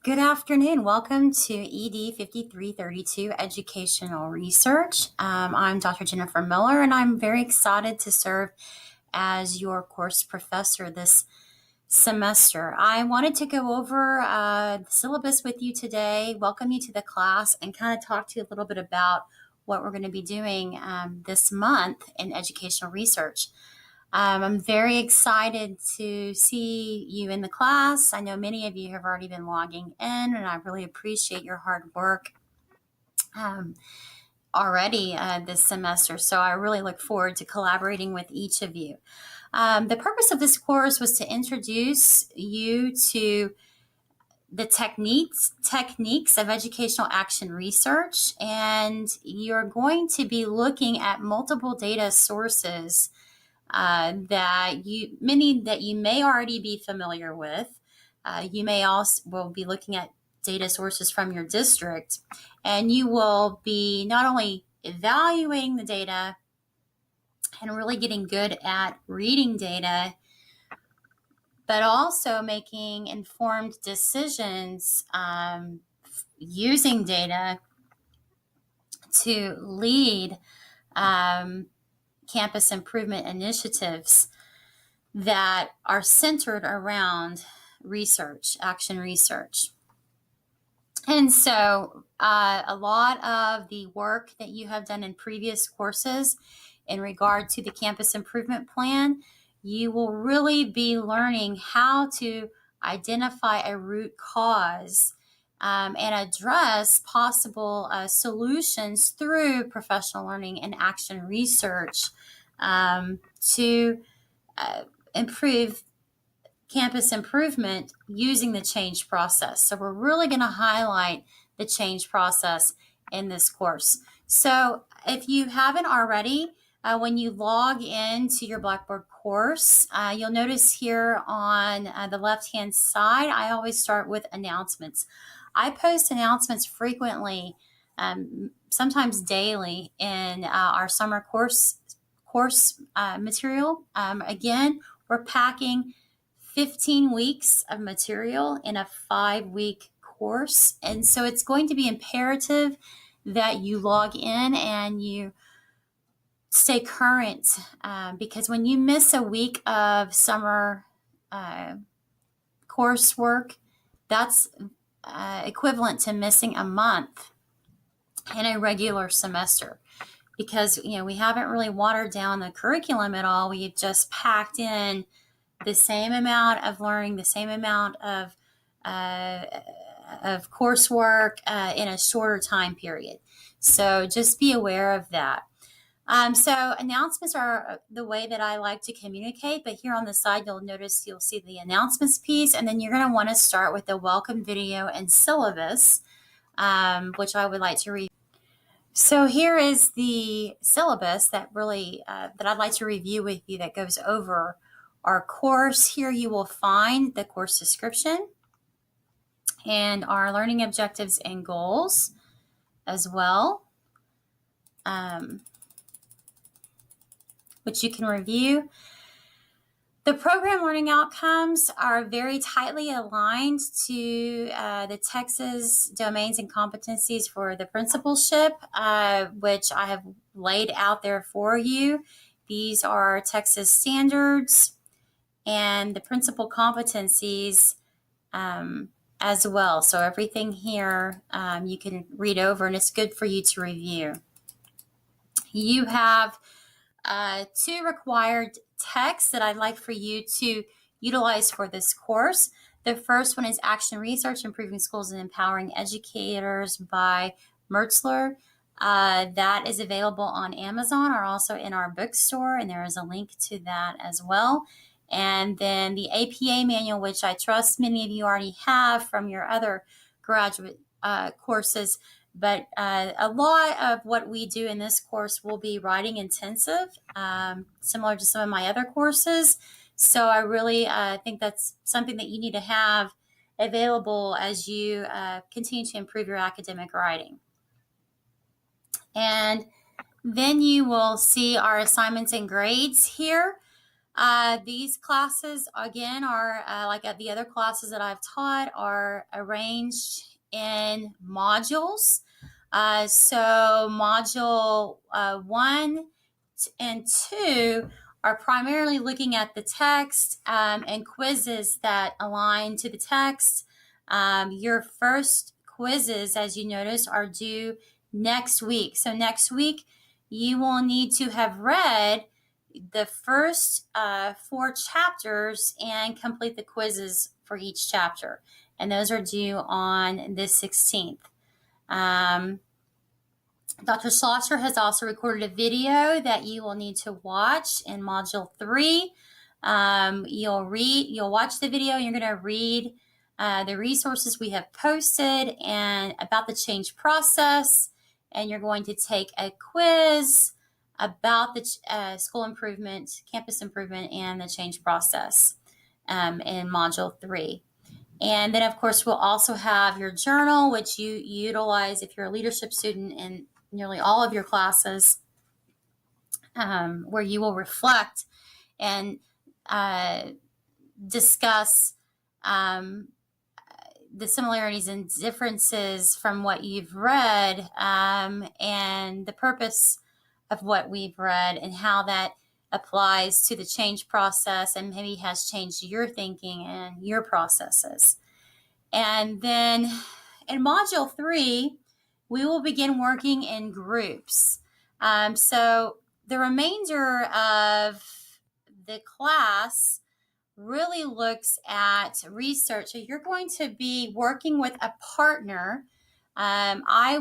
Good afternoon. Welcome to ED 5332 Educational Research. I'm Dr. Jennifer Miller, and I'm very excited to serve as your course professor this semester. I wanted to go over the syllabus with you today, welcome you to the class, and kind of talk to you a little bit about what we're going to be doing this month in educational research. I'm very excited to see you in the class. I know many of you have already been logging in, and I really appreciate your hard work already this semester. So I really look forward to collaborating with each of you. The purpose of this course was to introduce you to the techniques of educational action research, and you're going to be looking at multiple data sources many that you may already be familiar with. You may also will be looking at data sources from your district, and you will be not only evaluating the data and really getting good at reading data, but also making informed decisions using data to lead campus improvement initiatives that are centered around research, action research. And so a lot of the work that you have done in previous courses in regard to the campus improvement plan, you will really be learning how to identify a root cause and address possible solutions through professional learning and action research to improve campus improvement using the change process. So we're really going to highlight the change process in this course. So if you haven't already, when you log into your Blackboard course, you'll notice here on the left-hand side, I always start with announcements. I post announcements frequently, sometimes daily, in our summer course material. Again, we're packing 15 weeks of material in a 5-week course. And so it's going to be imperative that you log in and you stay current because when you miss a week of summer coursework, that's equivalent to missing a month in a regular semester. Because we haven't really watered down the curriculum at all. We've just packed in the same amount of learning, the same amount of coursework in a shorter time period. So just be aware of that. So announcements are the way that I like to communicate, but here on the side, you'll see the announcements piece, and then you're going to want to start with the welcome video and syllabus, which I would like to read. So here is the syllabus that I'd like to review with you that goes over our course. Here you will find the course description and our learning objectives and goals as well, which you can review. The program learning outcomes are very tightly aligned to the Texas domains and competencies for the principalship, which I have laid out there for you. These are Texas standards and the principal competencies as well. So everything here you can read over, and it's good for you to review. You have 2 required texts that I'd like for you to utilize for this course. The first one is Action Research, Improving Schools and Empowering Educators by Mertzler. That is available on Amazon or also in our bookstore, and there is a link to that as well. And then the APA manual, which I trust many of you already have from your other graduate courses. But a lot of what we do in this course will be writing intensive, similar to some of my other courses. So I really think that's something that you need to have available as you continue to improve your academic writing. And then you will see our assignments and grades here. These classes, again, are like the other classes that I've taught, are arranged in modules. So module 1 and 2 are primarily looking at the text and quizzes that align to the text. Your first quizzes, as you notice, are due next week. So next week, you will need to have read the first 4 chapters and complete the quizzes for each chapter. And those are due on the 16th. Dr. Schlosser has also recorded a video that you will need to watch in Module 3. You'll watch the video, and you're going to read the resources we have posted and about the change process, and you're going to take a quiz about the school improvement, campus improvement, and the change process in Module 3. And then, of course, we'll also have your journal, which you utilize if you're a leadership student in nearly all of your classes, where you will reflect and discuss the similarities and differences from what you've read and the purpose of what we've read and how that applies to the change process and maybe has changed your thinking and your processes. And then in Module 3, we will begin working in groups. So the remainder of the class really looks at research. So you're going to be working with a partner. I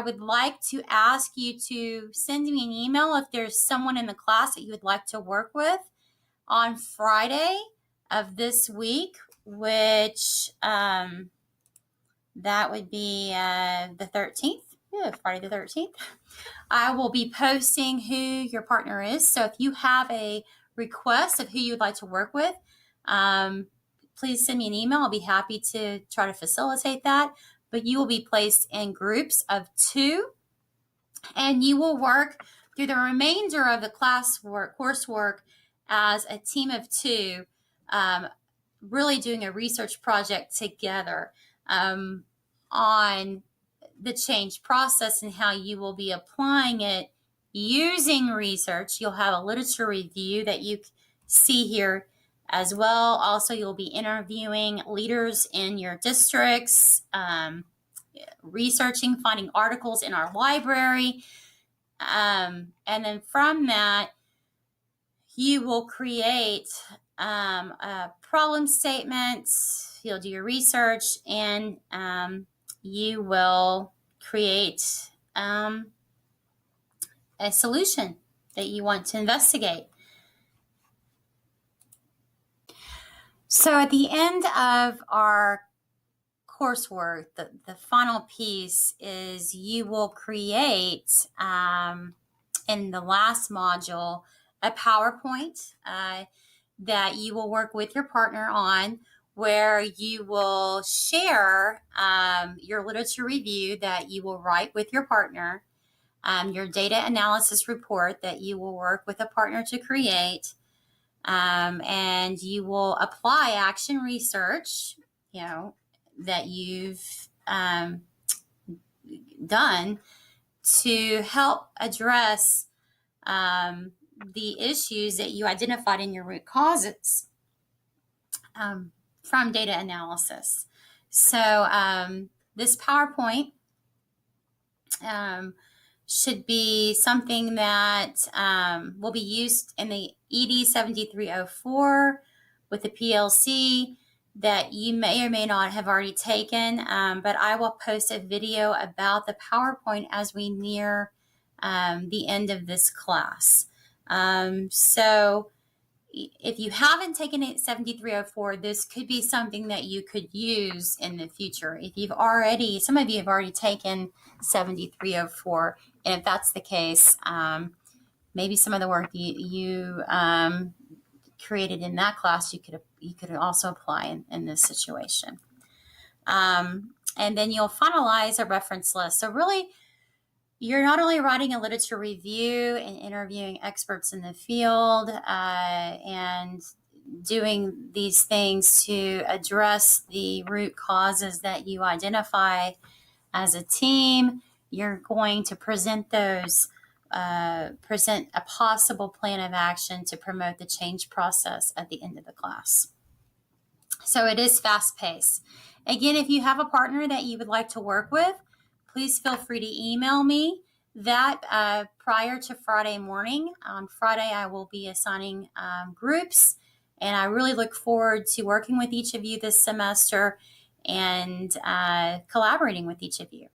would like to ask you to send me an email if there's someone in the class that you would like to work with on Friday of this week, which that would be the 13th. Yeah, Friday the 13th. I will be posting who your partner is. So if you have a request of who you would like to work with, please send me an email. I'll be happy to try to facilitate that. But you will be placed in groups of 2, and you will work through the remainder of the coursework as a team of 2, really doing a research project together on the change process and how you will be applying it using research. You'll have a literature review that you see here as well. Also, you'll be interviewing leaders in your districts, researching, finding articles in our library. And then from that, you will create a problem statement. You'll do your research, and you will create a solution that you want to investigate. So at the end of our coursework, the final piece is you will create, in the last module, a PowerPoint that you will work with your partner on, where you will share your literature review that you will write with your partner, your data analysis report that you will work with a partner to create, and you will apply action research, that you've done to help address the issues that you identified in your root causes from data analysis. So this PowerPoint should be something that will be used in the ED 7304 with the PLC that you may or may not have already taken, but I will post a video about the PowerPoint as we near the end of this class. So if you haven't taken it 7304, this could be something that you could use in the future. If some of you have already taken 7304, and if that's the case, maybe some of the work you created in that class you could also apply in this situation. And then you'll finalize a reference list. So really, You're not only writing a literature review and interviewing experts in the field and doing these things to address the root causes that you identify as a team. You're going to present present a possible plan of action to promote the change process at the end of the class. So it is fast paced. Again, if you have a partner that you would like to work with, please feel free to email me that prior to Friday morning. On Friday, I will be assigning groups, and I really look forward to working with each of you this semester and collaborating with each of you.